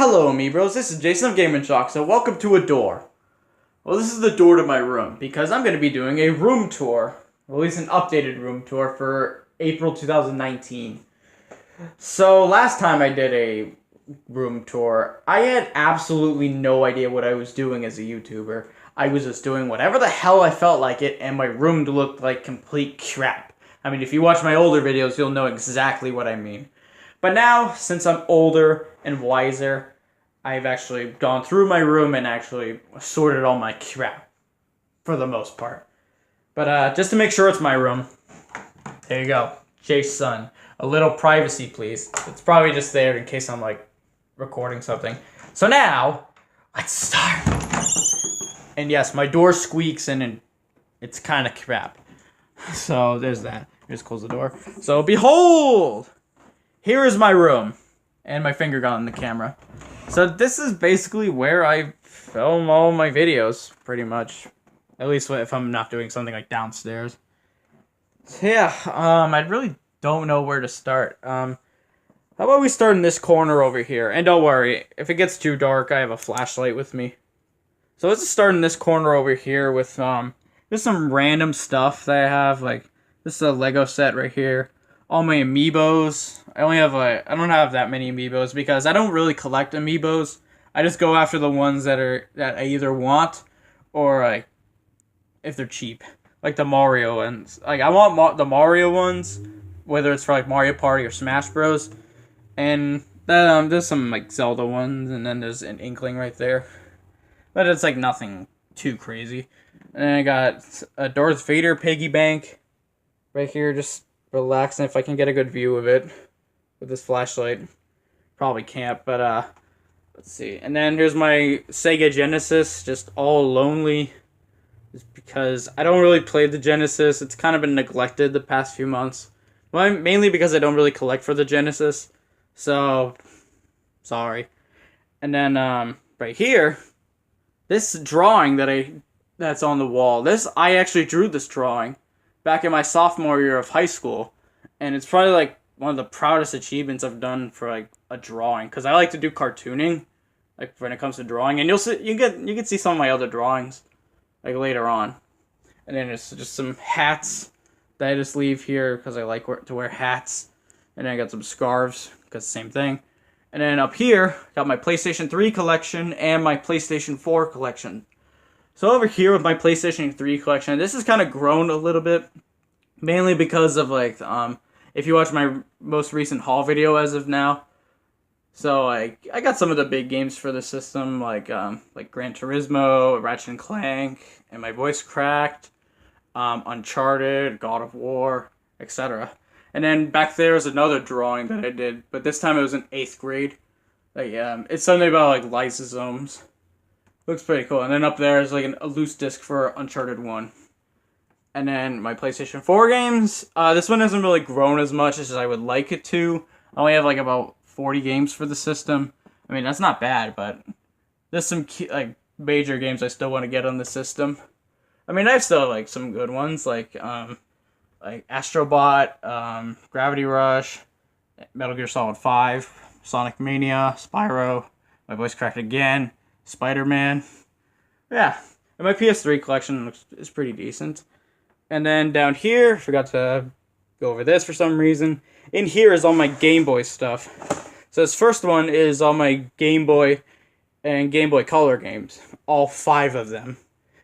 Hello, amiibros. This is Jason of Shock. So welcome to a door. Well, this is the door to my room because I'm going to be doing a room tour, or at least an updated room tour for April 2019. So last time I did a room tour, I had absolutely no idea what I was doing as a YouTuber. I was just doing whatever the hell I felt like it, and my room looked like complete crap. I mean, if you watch my older videos, you'll know exactly what I mean. But now, since I'm older and wiser, I've actually gone through my room and actually sorted all my crap, for the most part. But just to make sure it's my room, there you go, Jason. A little privacy, please. It's probably just there in case I'm, like, recording something. So now, let's start. And yes, my door squeaks and it's kind of crap. So there's that. Just close the door. So behold! Here is my room. And my finger got on the camera. So this is basically where I film all my videos, pretty much. At least if I'm not doing something like downstairs. So yeah, I really don't know where to start. How about we start in this corner over here? And don't worry, if it gets too dark, I have a flashlight with me. So let's just start in this corner over here with just some random stuff that I have. Like, this is a Lego set right here. All my amiibos. I don't have that many amiibos because I don't really collect amiibos. I just go after the ones that I either want or like if they're cheap, like the Mario ones. Like I want the Mario ones, whether it's for like Mario Party or Smash Bros. And then there's some like Zelda ones, and then there's an Inkling right there, but it's like nothing too crazy. And then I got a Darth Vader piggy bank right here, just relaxing if I can get a good view of it with this flashlight. Probably can't, but let's see. And then here's my Sega Genesis, just all lonely, just because I don't really play the Genesis. It's kind of been neglected the past few months. Well, mainly because I don't really collect for the Genesis, so sorry. And then right here, this drawing that's on the wall. I actually drew this drawing back in my sophomore year of high school, and it's probably like one of the proudest achievements I've done for like a drawing, because I like to do cartooning, like when it comes to drawing, and you can see some of my other drawings like later on. And then it's just some hats that I just leave here because I like to wear hats, and then I got some scarves because same thing. And then up here, got my PlayStation 3 collection and my PlayStation 4 collection. So over here with my PlayStation 3 collection, this has kind of grown a little bit, mainly because of like, if you watch my most recent haul video as of now, so I got some of the big games for the system, like Gran Turismo, Ratchet and Clank, and my voice cracked, Uncharted, God of War, etc. And then back there is another drawing that I did, but this time it was in 8th grade. Like, it's something about like lysosomes. Looks pretty cool. And then up there is like a loose disc for Uncharted 1. And then my PlayStation 4 games. This one hasn't really grown as much as I would like it to. I only have like about 40 games for the system. I mean, that's not bad, but there's some like major games I still want to get on the system. I mean, I still have like some good ones like Astrobot, Gravity Rush, Metal Gear Solid 5, Sonic Mania, Spyro, my voice cracked again, Spider-Man. Yeah, and my PS3 collection is pretty decent. And then down here, forgot to go over this for some reason. In here is all my Game Boy stuff. So this first one is all my Game Boy and Game Boy Color games. All 5 of them.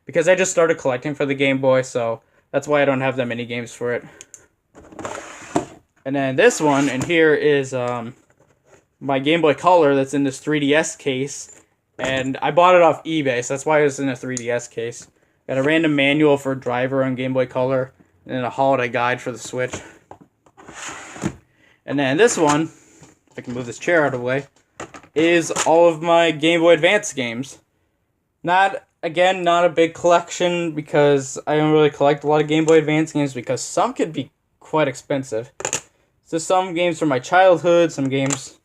Because I just started collecting for the Game Boy, so that's why I don't have that many games for it. And then this one in here is my Game Boy Color that's in this 3DS case. And I bought it off eBay, so that's why it was in a 3DS case. Got a random manual for Driver on Game Boy Color, and then a holiday guide for the Switch. And then this one, if I can move this chair out of the way, is all of my Game Boy Advance games. Not a big collection, because I don't really collect a lot of Game Boy Advance games, because some could be quite expensive. So some games from my childhood, some games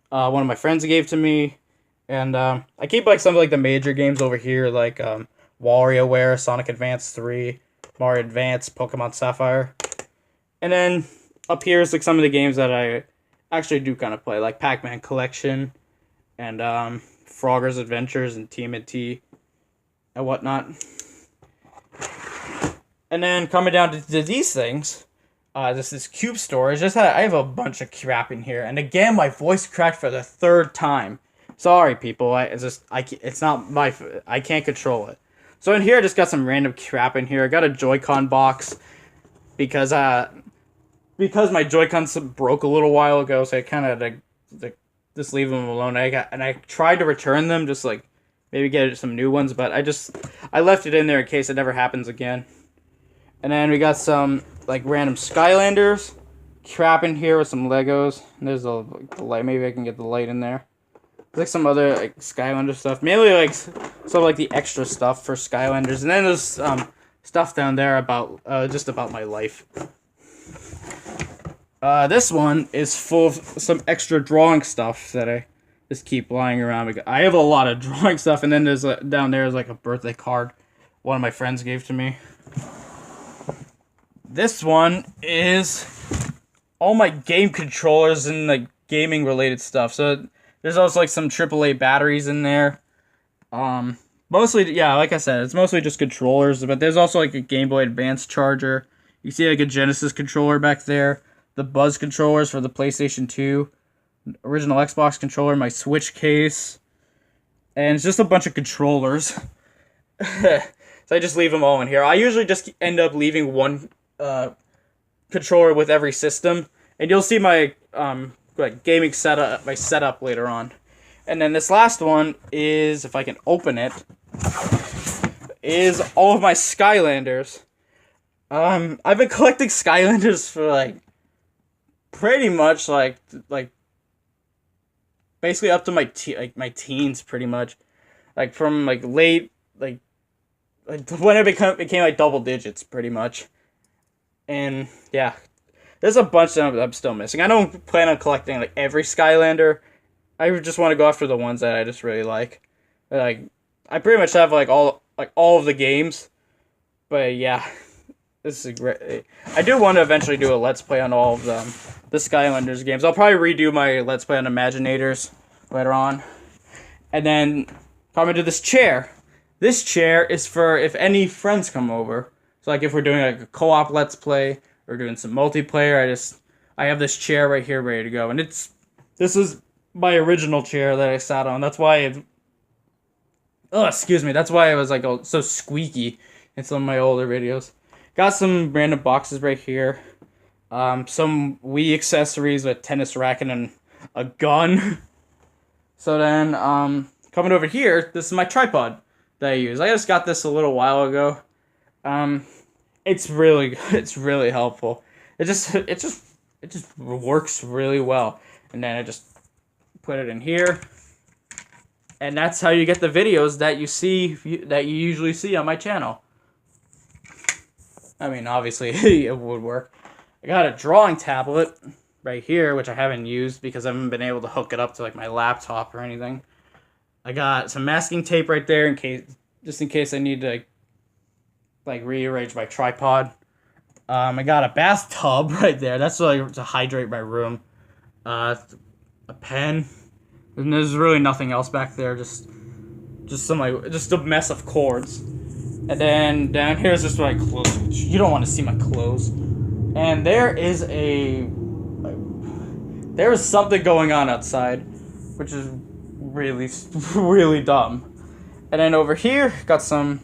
one of my friends gave to me. And I keep like some of like the major games over here, like WarioWare, Sonic Advance 3, Mario Advance, Pokemon Sapphire. And then up here is like some of the games that I actually do kind of play, like Pac-Man Collection, and Frogger's Adventures and TMNT and whatnot. And then coming down to these things, this cube storage. I have a bunch of crap in here, and again my voice cracked for the third time. Sorry, people. It's not my. I can't control it. So in here, I just got some random crap in here. I got a Joy-Con box because my Joy-Cons broke a little while ago, so I kind of just leave them alone. I tried to return them, just like maybe get some new ones, but I left it in there in case it never happens again. And then we got some like random Skylanders crap in here with some Legos. And there's the light. Maybe I can get the light in there. Like some other like Skylander stuff, mainly like some like the extra stuff for Skylanders, and then there's stuff down there about just about my life. This one is full of some extra drawing stuff that I just keep lying around. I have a lot of drawing stuff, and then there's down there is like a birthday card one of my friends gave to me. This one is all my game controllers and like gaming related stuff. So there's also like some AAA batteries in there. Mostly, yeah, like I said, it's mostly just controllers, but there's also like a Game Boy Advance charger. You see like a Genesis controller back there. The Buzz controllers for the PlayStation 2. Original Xbox controller, my Switch case. And it's just a bunch of controllers. So I just leave them all in here. I usually just end up leaving one controller with every system. And you'll see my like gaming setup, my setup later on. And then this last one is, if I can open it, is all of my Skylanders. I've been collecting Skylanders for like pretty much like basically up to my teens, pretty much, like from like late like when it became like double digits, pretty much. And yeah, there's a bunch that I'm still missing. I don't plan on collecting like every Skylander. I just want to go after the ones that I just really like. Like I pretty much have like all of the games. But yeah, this is great. I do want to eventually do a Let's Play on all of them, the Skylanders games. I'll probably redo my Let's Play on Imaginators later on. And then coming to this chair. This chair is for if any friends come over. So like if we're doing like a co-op Let's Play or doing some multiplayer, I have this chair right here ready to go. And this is my original chair that I sat on. That's why that's why it was like so squeaky in some of my older videos. Got some random boxes right here. Some Wii accessories, a tennis racket and a gun. So then coming over here, this is my tripod that I use. I just got this a little while ago. It's really good. It's really helpful. It just works really well. And then I just put it in here, and that's how you get the videos that you usually see on my channel. I mean, obviously it would work. I got a drawing tablet right here, which I haven't used because I haven't been able to hook it up to like my laptop or anything. I got some masking tape right there in case I need to like rearrange my tripod. I got a bathtub right there. That's like to hydrate my room. A pen. And there's really nothing else back there. Just a mess of cords. And then down here is just my clothes. You don't want to see my clothes. And there is something going on outside, which is really, really dumb. And then over here, got some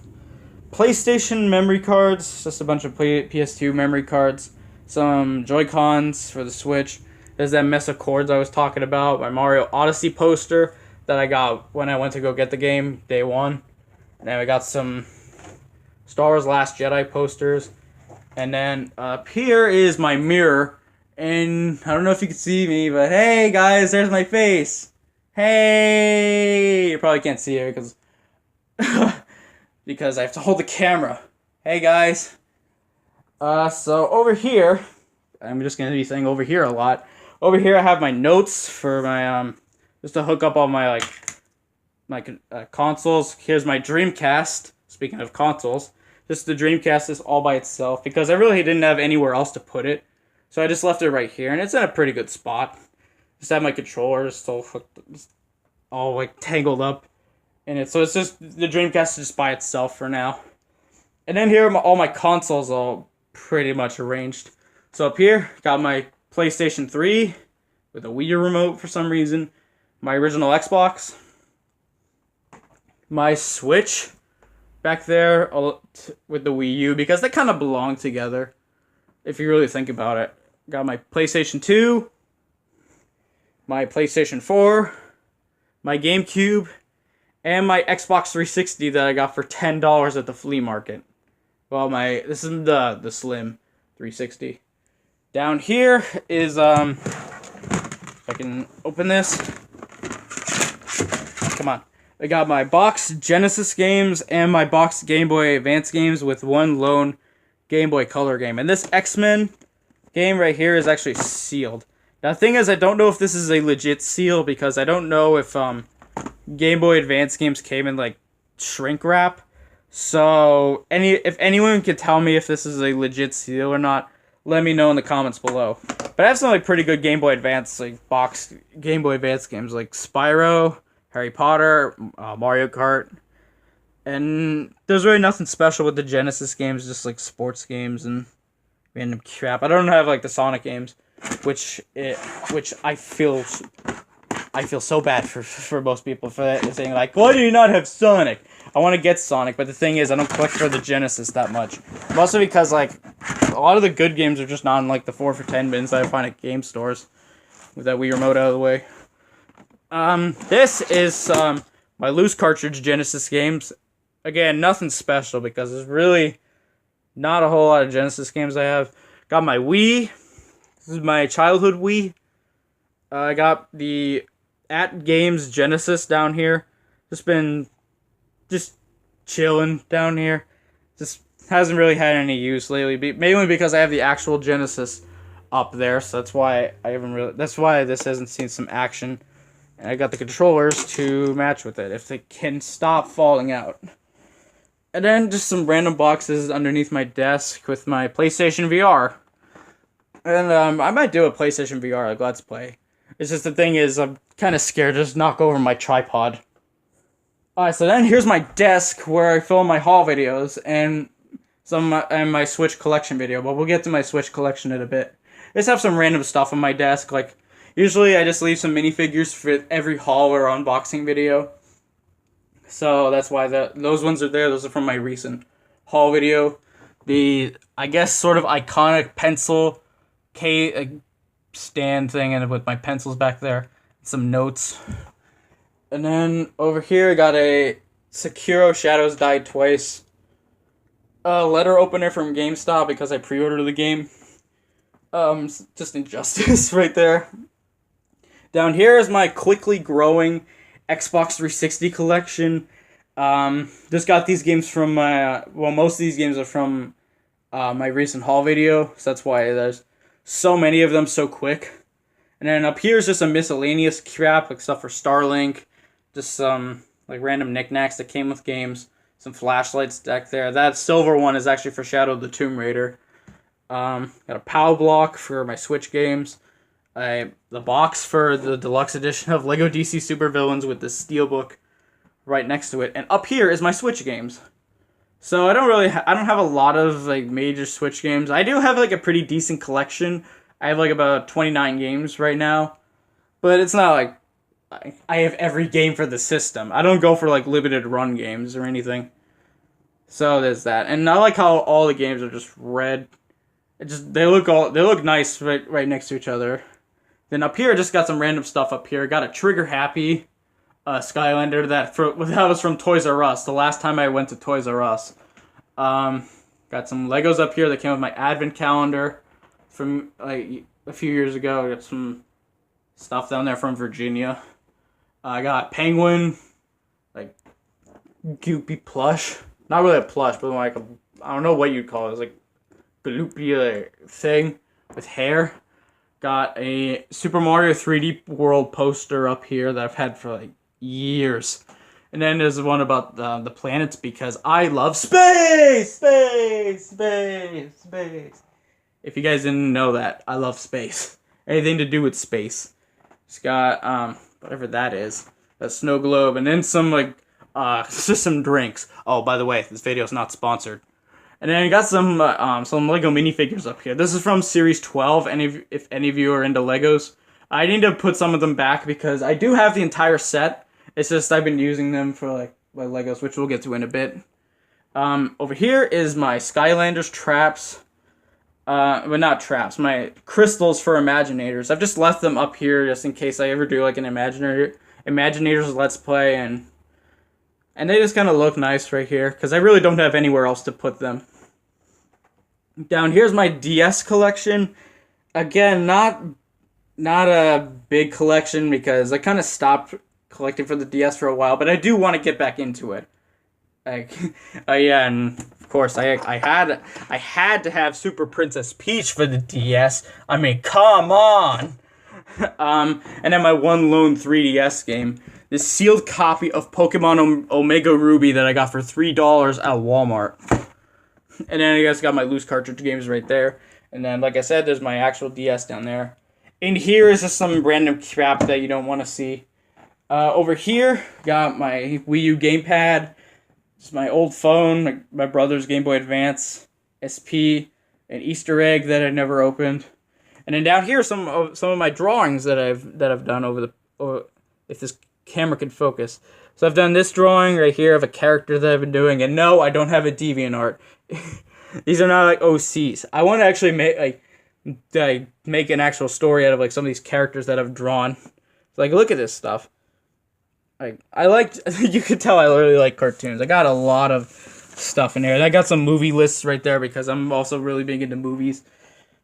PlayStation memory cards, just a bunch of PS2 memory cards, some Joy-Cons for the Switch. There's that mess of cords I was talking about, my Mario Odyssey poster that I got when I went to go get the game, day one. And then we got some Star Wars Last Jedi posters. And then up here is my mirror. And I don't know if you can see me, but hey guys, there's my face. Hey! You probably can't see it because because I have to hold the camera. Hey guys. So over here, I'm just going to be saying over here a lot. Over here I have my notes for my, just to hook up all my, consoles. Here's my Dreamcast. Speaking of consoles, just the Dreamcast is all by itself because I really didn't have anywhere else to put it. So I just left it right here, and it's in a pretty good spot. Just have my controllers still hooked all like tangled up in it. So it's just the Dreamcast is just by itself for now. And then here are all my consoles all pretty much arranged. So up here, got my PlayStation 3 with a Wii U remote for some reason, my original Xbox, my Switch back there with the Wii U, because they kind of belong together if you really think about it. Got my PlayStation 2, my PlayStation 4, my GameCube, and my Xbox 360 that I got for $10 at the flea market. Well, this is the Slim 360. Down here is if I can open this. Come on. I got my box Genesis games and my box Game Boy Advance games with one lone Game Boy Color game. And this X-Men game right here is actually sealed. Now, the thing is, I don't know if this is a legit seal because I don't know if Game Boy Advance games came in like shrink wrap. So, if anyone can tell me if this is a legit seal or not, let me know in the comments below. But I have some like pretty good Game Boy Advance like box Game Boy Advance games like Spyro, Harry Potter, Mario Kart, and there's really nothing special with the Genesis games, just like sports games and random crap. I don't have like the Sonic games, which I feel so bad for most people for that, saying like, why do you not have Sonic? I want to get Sonic, but the thing is, I don't collect for the Genesis that much. Mostly because like a lot of the good games are just not in like the 4 for $10 bins that I find at game stores. With that Wii remote out of the way. This is my loose cartridge Genesis games. Again, nothing special because there's really not a whole lot of Genesis games I have. Got my Wii. This is my childhood Wii. I got the At Games Genesis down here. Just chilling down here. Just hasn't really had any use lately. Mainly because I have the actual Genesis up there, so that's why this hasn't seen some action. And I got the controllers to match with it if they can stop falling out. And then just some random boxes underneath my desk with my PlayStation VR. And I might do a PlayStation VR like Let's Play. It's just the thing is I'm kind of scared to just knock over my tripod. Alright, so then here's my desk where I film my haul videos and my Switch collection video. But we'll get to my Switch collection in a bit. I just have some random stuff on my desk. Like, usually I just leave some minifigures for every haul or unboxing video. So that's why those ones are there. Those are from my recent haul video. The, I guess, sort of iconic pencil stand thing, and with my pencils back there. Some notes. And then over here I got a Sekiro Shadows Die Twice letter opener from GameStop because I pre-ordered the game. Just injustice right there. Down here is my quickly growing Xbox 360 collection. Just got these games from most of these games are from my recent haul video, so that's why there's so many of them so quick. And then up here is just some miscellaneous crap, like stuff for Starlink, just some like random knickknacks that came with games, some flashlights back there. That silver one is actually for Shadow of the Tomb Raider. Got a PAL block for my Switch games. The box for the deluxe edition of Lego DC Supervillains with the steelbook right next to it. And up here is my Switch games. So I don't have a lot of like major Switch games. I do have like a pretty decent collection. I have like about 29 games right now. But it's not like I have every game for the system. I don't go for like limited run games or anything. So there's that. And I like how all the games are just red. They look nice right next to each other. Then up here, I just got some random stuff up here. Got a Trigger Happy Skylander that was from Toys R Us. The last time I went to Toys R Us. Got some Legos up here that came with my advent calendar from like a few years ago. I got some stuff down there from Virginia. I got Penguin, like goopy plush. Not really a plush, but like I don't know what you'd call it. It's like gloopy thing with hair. Got a Super Mario 3D World poster up here that I've had for like years. And then there's one about the planets because I love space! If you guys didn't know that, I love space. Anything to do with space. It's got, whatever that is. a snow globe, and then some like just some drinks. Oh, by the way, this video is not sponsored. And then I got some Lego minifigures up here. This is from Series 12. And if any of you are into Legos, I need to put some of them back because I do have the entire set. It's just I've been using them for like my Legos, which we'll get to in a bit. Over here is my Skylanders traps. But not traps. My crystals for Imaginators. I've just left them up here just in case I ever do like an Imaginators Let's Play, and they just kind of look nice right here because I really don't have anywhere else to put them. Down here's my DS collection. Again, not a big collection because I kind of stopped collecting for the DS for a while, but I do want to get back into it. Like, yeah, and of course I had to have Super Princess Peach for the DS. I mean, come on. And then my one lone 3DS game, this sealed copy of Pokemon Omega Ruby that I got for $3 at Walmart. And then I guess got my loose cartridge games right there. And then, like I said, there's my actual DS down there. In here is just some random crap that you don't want to see. Over here, got my Wii U gamepad. It's my old phone, my brother's Game Boy Advance, SP, an Easter egg that I never opened. And then down here, some of my drawings that I've done if this camera can focus. So I've done this drawing right here of a character that I've been doing, and no, I don't have a DeviantArt. These are not like OCs. I want to actually make an actual story out of like some of these characters that I've drawn. So, like, look at this stuff. Like, you could tell I really like cartoons. I got a lot of stuff in there. I got some movie lists right there because I'm also really big into movies.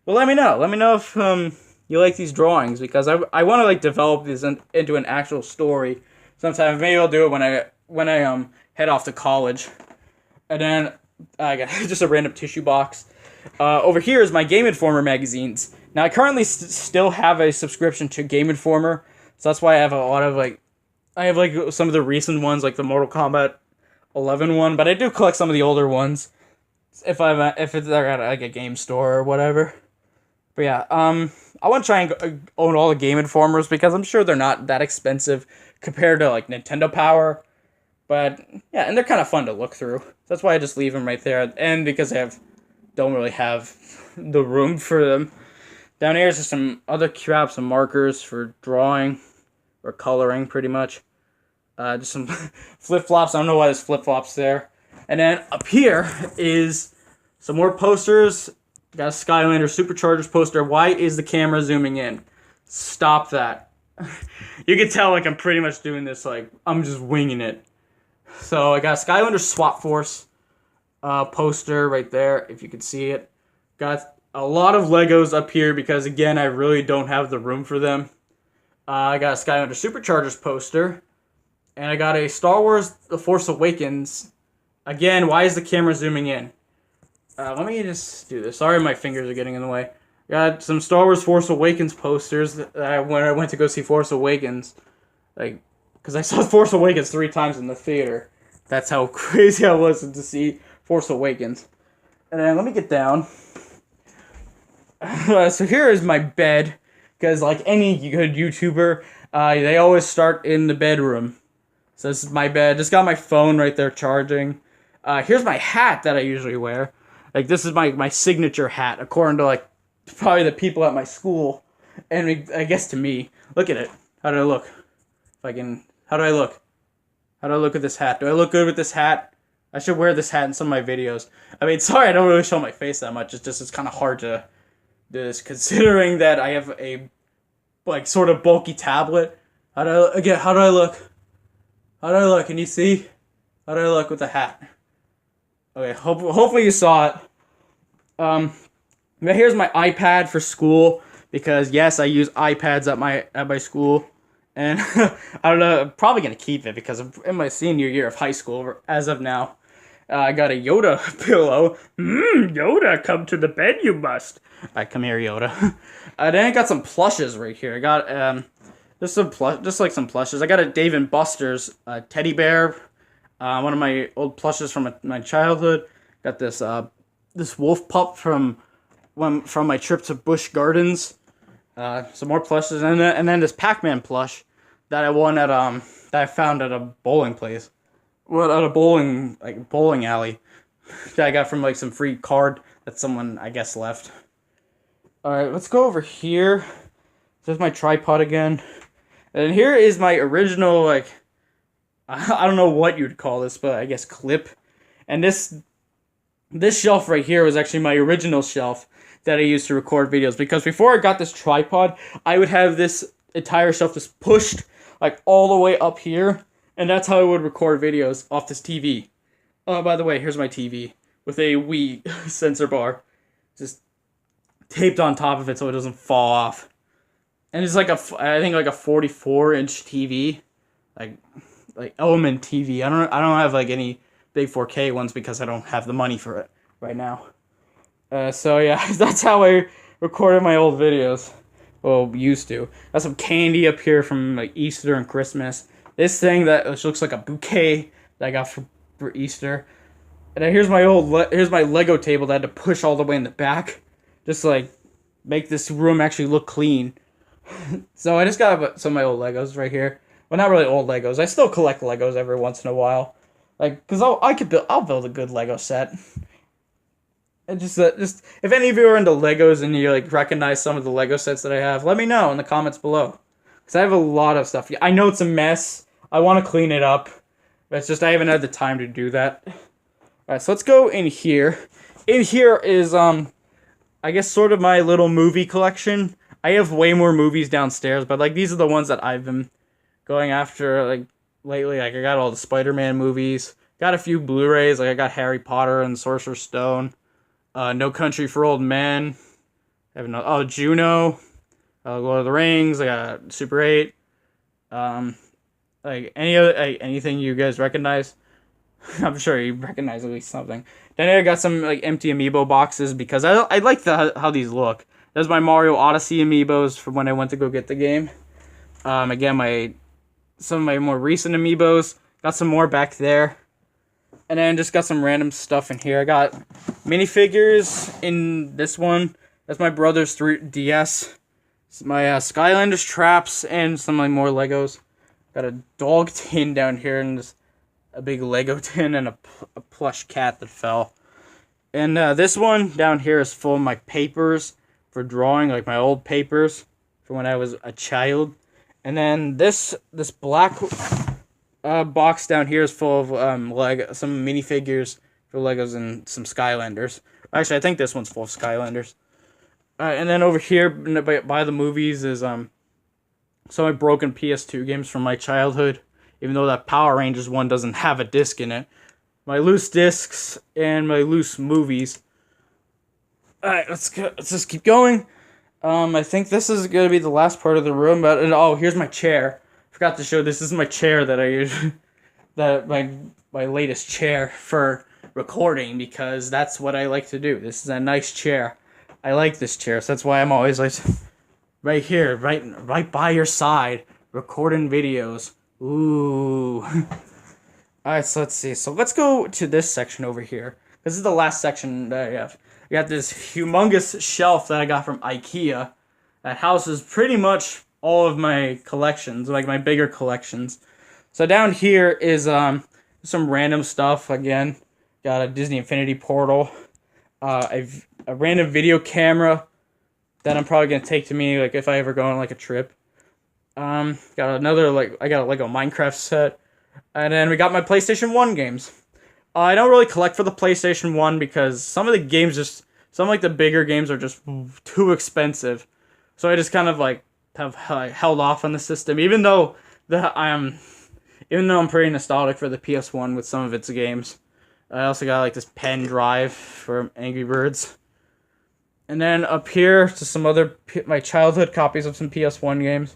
Well, let me know. Let me know if you like these drawings because I want to like develop this into an actual story. Sometime maybe I'll do it when I head off to college. And then I got just a random tissue box. Over here is my Game Informer magazines. Now I currently still have a subscription to Game Informer, so that's why I have a lot of like some of the recent ones like the Mortal Kombat 11 one, but I do collect some of the older ones if it's at like a game store or whatever. But yeah, I want to try and own all the Game Informers because I'm sure they're not that expensive compared to like Nintendo Power. But yeah, and they're kind of fun to look through. That's why I just leave them right there, and because I don't really have the room for them. Down here is just some other crap, some markers for drawing or coloring, pretty much. Just some flip-flops. I don't know why there's flip-flops there. And then up here is some more posters. Got a Skylander Superchargers poster. Why is the camera zooming in? Stop that. You can tell like I'm pretty much doing this like I'm just winging it. So I got a Skylander SWAT Force poster right there, if you can see it. Got a lot of Legos up here because, again, I really don't have the room for them. I got a Skylander Superchargers poster. And I got a Star Wars The Force Awakens. Again, why is the camera zooming in? Let me just do this. Sorry, my fingers are getting in the way. Got some Star Wars Force Awakens posters when I went to go see Force Awakens. Like, because I saw Force Awakens 3 times in the theater. That's how crazy I was to see Force Awakens. And then let me get down. So here is my bed. Because like any good YouTuber, they always start in the bedroom. So this is my bed. Just got my phone right there charging. Here's my hat that I usually wear. Like, this is my signature hat, according to like probably the people at my school. And I guess to me. Look at it. How do I look? How do I look? How do I look with this hat? Do I look good with this hat? I should wear this hat in some of my videos. I mean, sorry I don't really show my face that much. It's kind of hard to do this, considering that I have a, like, sort of bulky tablet. How do I look? How do I look? Can you see? How do I look with the hat? Okay, hopefully you saw it. But here's my iPad for school, because, yes, I use iPads at my school. And I don't know, I'm probably going to keep it because I'm in my senior year of high school as of now. I got a Yoda pillow. Yoda, come to the bed you must. Alright, come here, Yoda. Then I got some plushes right here. I got just some plushes. I got a Dave & Buster's teddy bear. One of my old plushes from my childhood. Got this this wolf pup from my trip to Busch Gardens. Some more plushes, and then this Pac-Man plush that I won at that I found at a bowling place. Well, at a bowling alley that I got from like some free card that someone I guess left. All right, let's go over here. There's my tripod again, and here is my original like I don't know what you'd call this, but I guess clip. And this shelf right here was actually my original shelf that I used to record videos, because before I got this tripod, I would have this entire shelf just pushed like all the way up here, and that's how I would record videos off this TV. Oh, by the way, here's my TV with a Wii sensor bar just taped on top of it so it doesn't fall off. And it's like I think like a 44-inch TV, like Element TV. I don't have like any big 4K ones because I don't have the money for it right now. So yeah, that's how I recorded my old videos. Well, used to. Got some candy up here from like Easter and Christmas. This thing that looks like a bouquet that I got for Easter. And then here's my Lego table that I had to push all the way in the back, just to, like, make this room actually look clean. So I just got some of my old Legos right here. Well, not really old Legos. I still collect Legos every once in a while, like, cause I'll build a good Lego set. And just if any of you are into Legos and you like recognize some of the Lego sets that I have, let me know in the comments below, cause I have a lot of stuff. I know it's a mess. I want to clean it up, but it's just I haven't had the time to do that. Alright, so let's go in here. In here is I guess sort of my little movie collection. I have way more movies downstairs, but like these are the ones that I've been going after like lately. Like I got all the Spider-Man movies, got a few Blu-rays. Like I got Harry Potter and Sorcerer's Stone, No Country for Old Men. I have Juno, Lord of the Rings. I got Super 8. Like anything you guys recognize. I'm sure you recognize at least something. Then I got some like empty amiibo boxes because I like how these look. There's my Mario Odyssey amiibos from when I went to go get the game. Again, some of my more recent amiibos. Got some more back there. And then just got some random stuff in here. I got minifigures in this one. That's my brother's 3DS. My Skylanders traps and some of my more Legos. Got a dog tin down here and just a big Lego tin and a plush cat that fell. And this one down here is full of my papers for drawing, like my old papers from when I was a child. And then this black box down here is full of some minifigures for Legos and some Skylanders. Actually, I think this one's full of Skylanders. And then over here by the movies is some of my broken PS2 games from my childhood. Even though that Power Rangers one doesn't have a disc in it. My loose discs and my loose movies. Alright, let's just keep going. I think this is going to be the last part of the room. Here's my chair. Forgot to show this is my chair that I use. My latest chair for recording, because that's what I like to do. This is a nice chair. I like this chair, so that's why I'm always like right here, right by your side, recording videos. Ooh. Alright, so let's see. So let's go to this section over here. This is the last section that I have. I got this humongous shelf that I got from IKEA that houses pretty much all of my collections, like my bigger collections. So down here is some random stuff. Again, got a Disney Infinity Portal, a random video camera that I'm probably gonna take to me like if I ever go on like a trip. Got another I got a Lego Minecraft set, and then we got my PlayStation 1 games. I don't really collect for the PlayStation 1 because some of the games some like the bigger games are just too expensive. So I just kind of like have held off on the system, even though I'm pretty nostalgic for the PS1 with some of its games. I also got like this pen drive for Angry Birds. And then up here to some other my childhood copies of some PS1 games.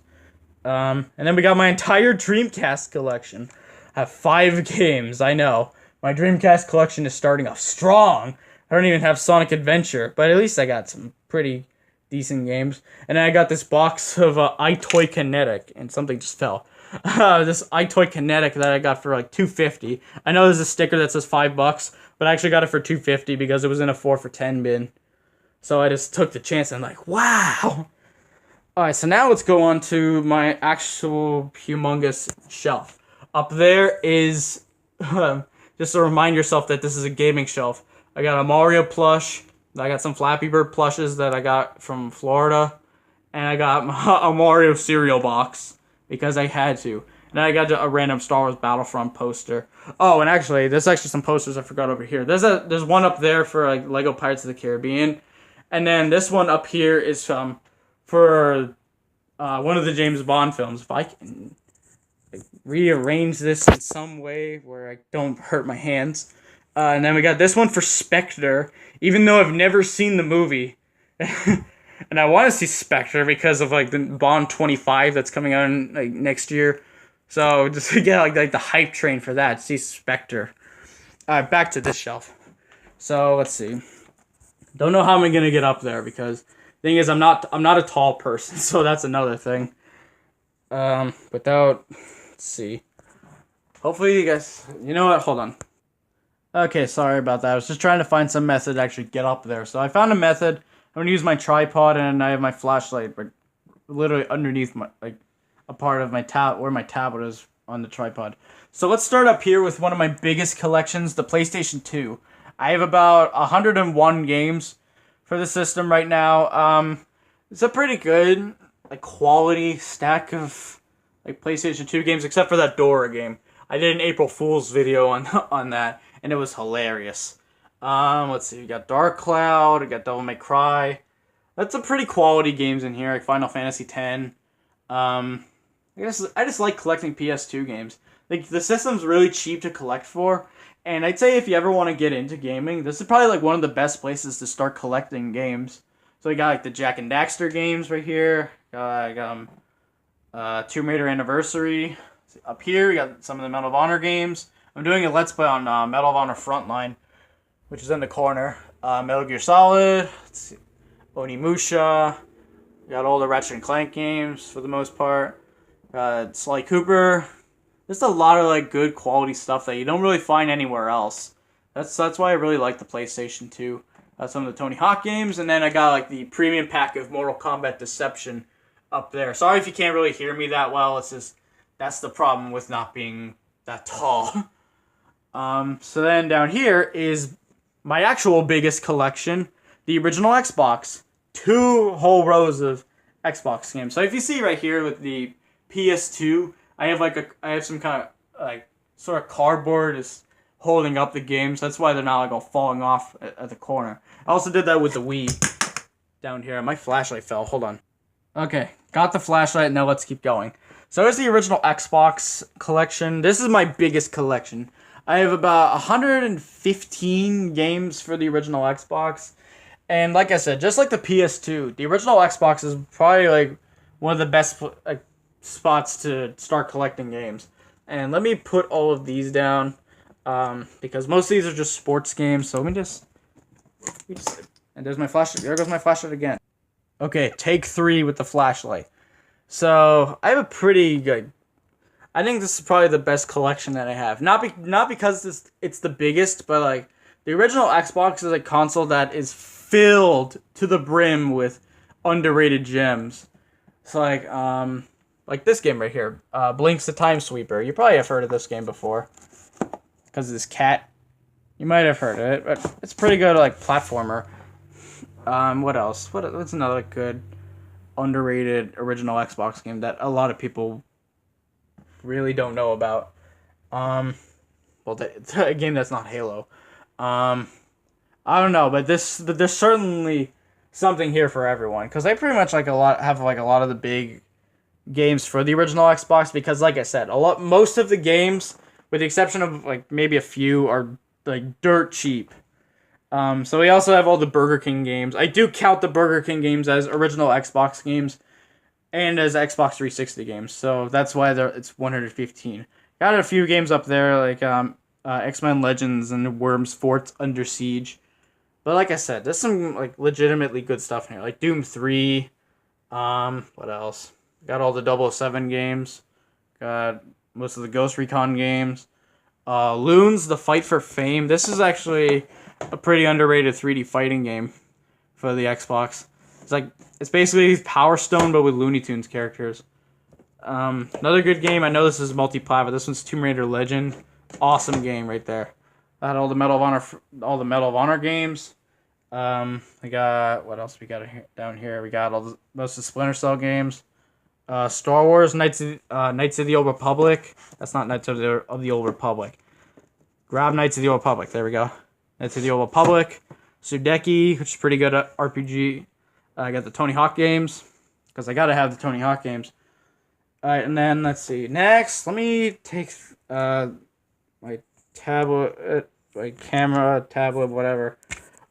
And then we got my entire Dreamcast collection. I have 5 games, I know. My Dreamcast collection is starting off strong. I don't even have Sonic Adventure, but at least I got some pretty decent games. And then I got this box of iToy Kinetic, and something just fell. This iToy Kinetic that I got for like $2.50. I know there's a sticker that says $5, but I actually got it for $2.50 because it was in a 4 for $10 bin. So I just took the chance and I'm like, wow! Alright, so now let's go on to my actual humongous shelf. Up there is, just to remind yourself that this is a gaming shelf. I got a Mario plush. I got some Flappy Bird plushes that I got from Florida. And I got a Mario cereal box because I had to. And then I got a random Star Wars Battlefront poster. Oh, and actually, there's actually some posters I forgot over here. There's one up there for like Lego Pirates of the Caribbean. And then this one up here is for one of the James Bond films. If I can rearrange this in some way where I don't hurt my hands. And then we got this one for Spectre, even though I've never seen the movie. And I want to see Spectre because of like the Bond 25 that's coming out in, like, next year. So just to get like the hype train for that, see Spectre. Back to this shelf. So let's see. Don't know how I'm gonna get up there because the thing is I'm not a tall person, so that's another thing. Let's see. Hopefully you guys, you know what? Hold on. Okay, sorry about that. I was just trying to find some method to actually get up there. So I found a method. I'm gonna use my tripod and I have my flashlight, but literally underneath my a part of my where my tablet is on the tripod. So let's start up here with one of my biggest collections, the PlayStation 2. I have about 101 games for the system right now. It's a pretty good quality stack of PlayStation 2 games, except for that Dora game. I did an April Fool's video on that, and it was hilarious. Let's see, we got Dark Cloud, we got Devil May Cry. That's some pretty quality games in here, like Final Fantasy X. I just like collecting PS2 games. Like, the system's really cheap to collect for, and I'd say if you ever want to get into gaming, this is probably one of the best places to start collecting games. So we got the Jak and Daxter games right here. I got Tomb Raider Anniversary. Up here, we got some of the Medal of Honor games. I'm doing a Let's Play on Medal of Honor Frontline, which is in the corner. Metal Gear Solid. Let's see. Onimusha. Got all the Ratchet and Clank games for the most part. Sly Cooper. There's a lot of good quality stuff that you don't really find anywhere else. That's why I really like the PlayStation 2. Some of the Tony Hawk games, and then I got the premium pack of Mortal Kombat Deception up there. Sorry if you can't really hear me that well. It's just that's the problem with not being that tall. So then down here is my actual biggest collection, the original Xbox. 2 whole rows of Xbox games. So if you see right here with the PS2, I have some kind of sort of cardboard is holding up the games. That's why they're not all falling off at the corner. I also did that with the Wii down here. My flashlight fell. Hold on. Okay, got the flashlight. Now let's keep going. So here's the original Xbox collection. This is my biggest collection. I have about 115 games for the original Xbox. And like I said, just like the PS2, the original Xbox is probably one of the best spots to start collecting games. And let me put all of these down because most of these are just sports games. So let me just and there's my flashlight. There goes my flashlight again. Okay, take 3 with the flashlight. So I have a pretty good. I think this is probably the best collection that I have. Not because it's the biggest, but the original Xbox is a console that is filled to the brim with underrated gems. It's like this game right here, Blinks the Time Sweeper. You probably have heard of this game before because of this cat. You might have heard of it, but it's pretty good platformer. What else? What's another good underrated original Xbox game that a lot of people really don't know about? Well, a game that's not Halo. I don't know, but there's certainly something here for everyone because I pretty much have a lot of the big games for the original Xbox because, like I said, most of the games, with the exception of maybe a few, are dirt cheap. So we also have all the Burger King games. I do count the Burger King games as original Xbox games and as Xbox 360 games. So that's why it's 115. Got a few games up there X-Men Legends and Worms Fort Under Siege. But like I said, there's some legitimately good stuff in here. Doom 3. What else? Got all the 007 games. Got most of the Ghost Recon games. Loons, The Fight for Fame. This is actually a pretty underrated 3D fighting game for the Xbox. It's basically Power Stone but with Looney Tunes characters. Another good game. I know this is multi-plat, but this one's Tomb Raider Legend. Awesome game right there. I had all the Medal of Honor games. We got what else we got down here? We got most of the Splinter Cell games. Star Wars Knights of the Old Republic. That's not Knights of the Old Republic. Grab Knights of the Old Republic. There we go. Knights of the Old Republic. Sudeki, which is pretty good at RPG. I got the Tony Hawk games because I gotta have the Tony Hawk games. All right, and then let's see. Next, let me take my tablet, my camera, tablet, whatever,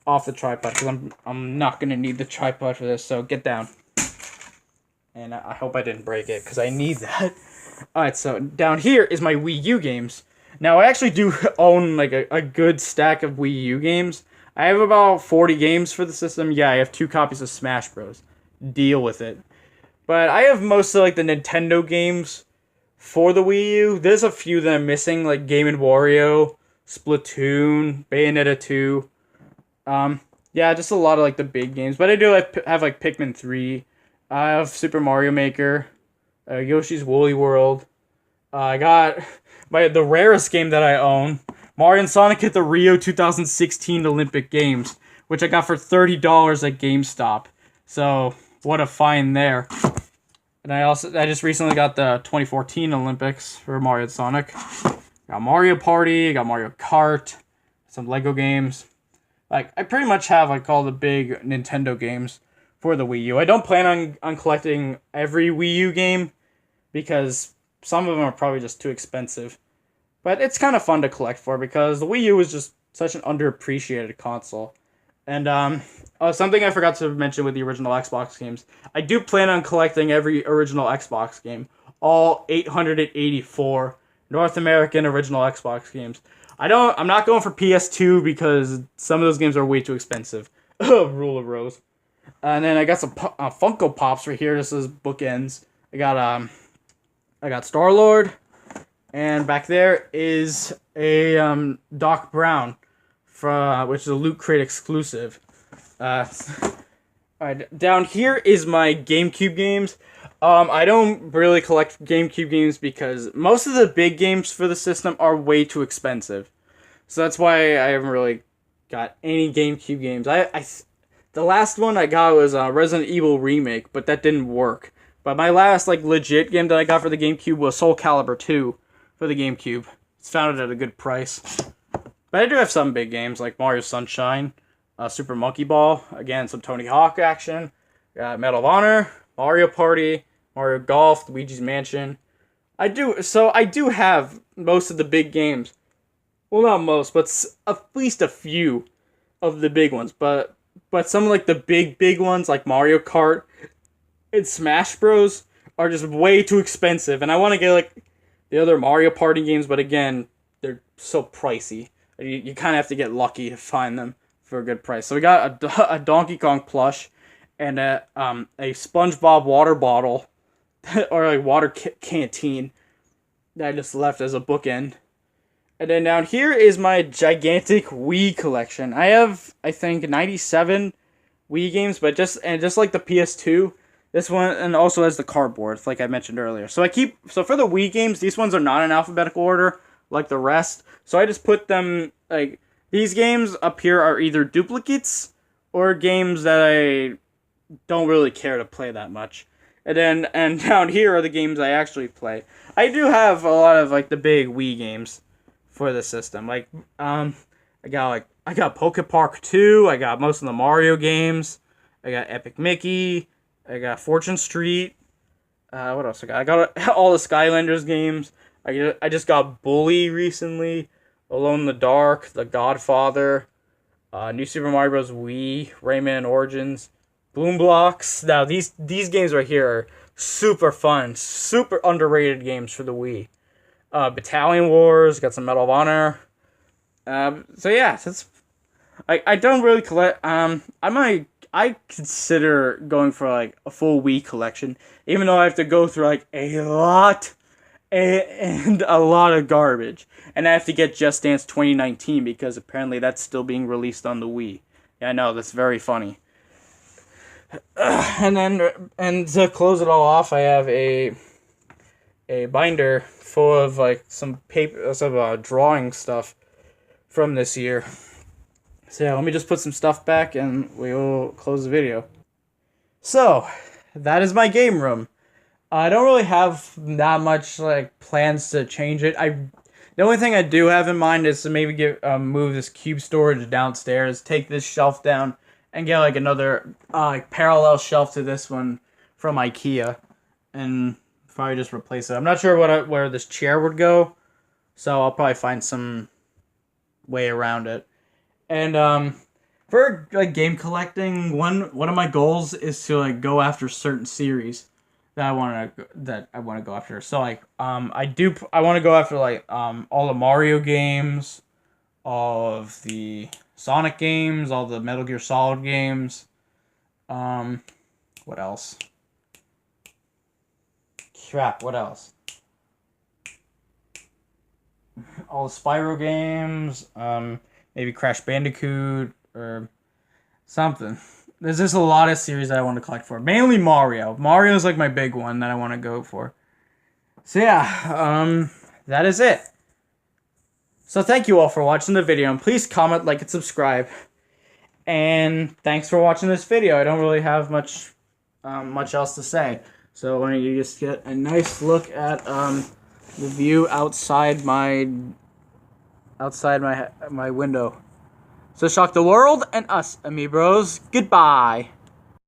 off the tripod because I'm not gonna need the tripod for this. So get down. And I hope I didn't break it because I need that. All right, so down here is my Wii U games. Now I actually do own like a good stack of Wii U games. I have about 40 games for the system. Yeah, I have 2 copies of Smash Bros. Deal with it. But I have most of like the Nintendo games for the Wii U. There's a few that I'm missing, like Game & Wario, Splatoon, Bayonetta 2. Yeah, just a lot of like the big games. But I do have like Pikmin 3. I have Super Mario Maker, Yoshi's Woolly World. I got the rarest game that I own, Mario and Sonic at the Rio 2016 Olympic Games, which I got for $30 at GameStop. So what a find there. And I just recently got the 2014 Olympics for Mario and Sonic. Got Mario Party, got Mario Kart, some Lego games. Like I pretty much have like all the big Nintendo games for the Wii U. I don't plan on collecting every Wii U game because some of them are probably just too expensive. But it's kind of fun to collect for because the Wii U is just such an underappreciated console. And something I forgot to mention with the original Xbox games, I do plan on collecting every original Xbox game, all 884 North American original Xbox games. I'm not going for PS2 because some of those games are way too expensive. Rule of Rose. And then I got some Funko Pops right here. This is bookends. I got Star-Lord, and back there is a Doc Brown, which is a Loot Crate exclusive. Alright, down here is my GameCube games. I don't really collect GameCube games because most of the big games for the system are way too expensive. So that's why I haven't really got any GameCube games. The last one I got was Resident Evil Remake, but that didn't work. But my last like legit game that I got for the GameCube was Soul Calibur 2 for the GameCube. It's found it at a good price. But I do have some big games like Mario Sunshine, Super Monkey Ball, again some Tony Hawk action, Medal of Honor, Mario Party, Mario Golf, Luigi's Mansion. I do have most of the big games. Well, not most, but at least a few of the big ones. But some like the big ones like Mario Kart and Smash Bros are just way too expensive. And I want to get like the other Mario Party games, but again, they're so pricey. You kind of have to get lucky to find them for a good price. So we got a Donkey Kong plush and a SpongeBob water bottle or a water canteen that I just left as a bookend. And then down here is my gigantic Wii collection. I have, I think, 97 Wii games, but just like the PS2, this one and also has the cardboard, like I mentioned earlier. So for the Wii games, these ones are not in alphabetical order like the rest. So I just put them like these games up here are either duplicates or games that I don't really care to play that much. And down here are the games I actually play. I do have a lot of like the big Wii games for the system. Like I got Poke Park 2, I got most of the Mario games, I got Epic Mickey, I got Fortune Street. What else I got? I got all the Skylanders games. I just got Bully recently, Alone in the Dark, The Godfather, New Super Mario Bros. Wii, Rayman Origins, Bloom Blocks. Now these games right here are super fun, super underrated games for the Wii. Battalion Wars, got some Medal of Honor. So yeah, I don't really collect. I consider going for like a full Wii collection, even though I have to go through like a lot of garbage, and I have to get Just Dance 2019 because apparently that's still being released on the Wii. Yeah, I know, that's very funny. And to close it all off, I have a a binder full of like some paper, some drawing stuff from this year. So yeah, let me just put some stuff back and we will close the video. So, that is my game room. I don't really have that much like plans to change it. The only thing I do have in mind is to maybe move this cube storage downstairs, take this shelf down, and get like another parallel shelf to this one from IKEA, and probably just replace it. I'm not sure where this chair would go, so I'll probably find some way around it. And for like game collecting, one of my goals is to like go after certain series that I want to go after. So like I want to go after like all the Mario games, all of the Sonic games, all the Metal Gear Solid games. What else? Crap, what else? All the Spyro games, maybe Crash Bandicoot or something. There's just a lot of series that I want to collect for. Mainly Mario. Mario is like my big one that I want to go for. So yeah, that is it. So thank you all for watching the video, and please comment, like, and subscribe. And thanks for watching this video. I don't really have much else to say. So why don't you just get a nice look at the view outside my window. So shock the world and us, amiibros. Goodbye.